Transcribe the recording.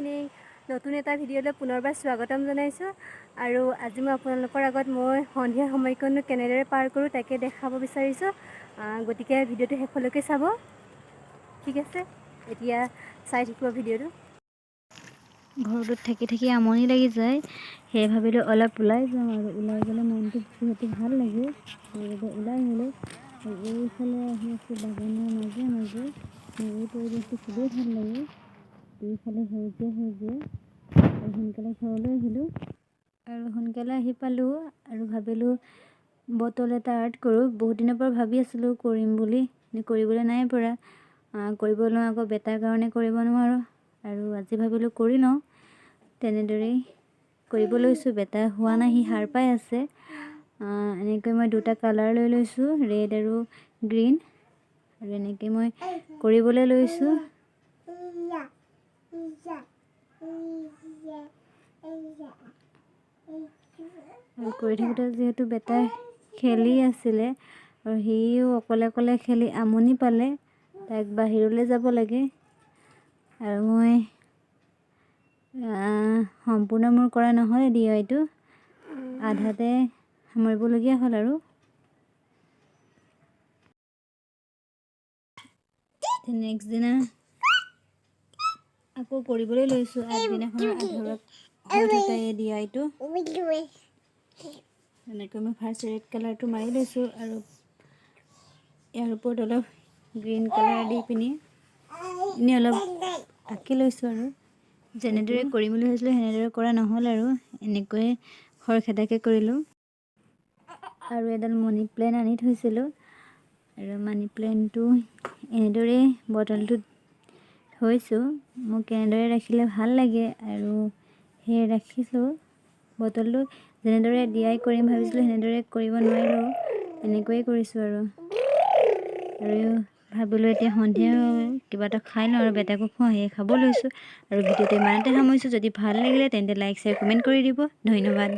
এনেই নতুন এটা ভিডিঅ'লৈ পুনৰবাৰ স্বাগতম জনাইছোঁ আৰু আজি মই আপোনালোকৰ আগত মই সন্ধিয়া সময়কণ কেনেদৰে পাৰ কৰোঁ তাকে দেখাব বিচাৰিছোঁ। গতিকে ভিডিঅ'টো শেষলৈকে চাব। ঠিক আছে, এতিয়া চাই থাকিব ভিডিঅ'টো। ঘৰটোত থাকি থাকি আমনি লাগি যায়, সেয়ে ভাবিলোঁ অলপ ওলাই যাওঁ আৰু ওলাই গ'লে মনটো যিহেতু ভাল লাগে সেইবাবে ওলাই আহিলোঁ। এইফালে আহি আছোঁ বাগানৰ মাজে মাজে, এই পৰিৱেশটো খুবেই ভাল লাগে। দুইফালে সেউজীয়া সেউজীয়া আৰু সোনকালে ঘৰলৈ আহিলোঁ আৰু সোনকালে আহি পালোঁ আৰু ভাবিলোঁ বটল এটা আৰ্ট কৰোঁ। বহুত দিনৰ পৰা ভাবি আছিলোঁ কৰিম বুলি, কৰিবলৈ নাই পৰা। কৰিব নোৱাৰোঁ, আকৌ বেটাৰ কাৰণে কৰিব নোৱাৰোঁ আৰু আজি ভাবিলোঁ কৰি লওঁ। তেনেদৰেই কৰিব লৈছোঁ। বেটা হোৱা নাই, সি সাৰ পাই আছে। এনেকৈ মই দুটা কালাৰ লৈ লৈছোঁ, ৰেড আৰু গ্ৰীণ, আৰু এনেকৈ মই কৰিবলৈ লৈছোঁ। আৰু কৰি থাকোঁতে যিহেতু বেটাই খেলি আছিলে আৰু সিও অকলে অকলে খেলি আমনি পালে, তাক বাহিৰলৈ যাব লাগে আৰু মই সম্পূৰ্ণ মোৰ কৰা নহ'ল DIYটো, আধাতে সামৰিবলগীয়া হ'ল আৰু নেক্সট দিনা আকৌ কৰিবলৈ লৈছোঁ। আগদিনাখনৰ আধাৰত হৈ থকা এই DIYটো এনেকৈ মই ফাৰ্ষ্ট ৰেড কালাৰটো মাৰি লৈছোঁ আৰু ইয়াৰ ওপৰত অলপ গ্ৰীণ কালাৰ দি পিনি এনেই অলপ আঁকি লৈছোঁ আৰু যেনেদৰে কৰিম বুলি ভাবিছিলোঁ সেনেদৰে কৰা নহ'ল আৰু এনেকৈয়ে খৰখেদাকৈ কৰিলোঁ। আৰু এডাল মানি প্লেণ্ট আনি থৈছিলোঁ আৰু মানি প্লেণ্টটো এনেদৰে বটলটোত থৈছোঁ। মোক কেনেদৰে ৰাখিলে ভাল লাগে আৰু সেয়ে ৰাখিছোঁ। বটলটো যেনেদৰে DIY কৰিম ভাবিছিলোঁ সেনেদৰে কৰিব নোৱাৰিলোঁ, এনেকৈয়ে কৰিছোঁ আৰু ভাবিলোঁ এতিয়া সন্ধিয়া কিবা এটা খাই লওঁ আৰু বেটাকো খুৱাওঁ, সেয়ে খাব লৈছোঁ আৰু ভিডিঅ'টো ইমানতে সামৰিছোঁ। যদি ভাল লাগিলে তেন্তে লাইক, শ্বেয়াৰ, কমেণ্ট কৰি দিব। ধন্যবাদ।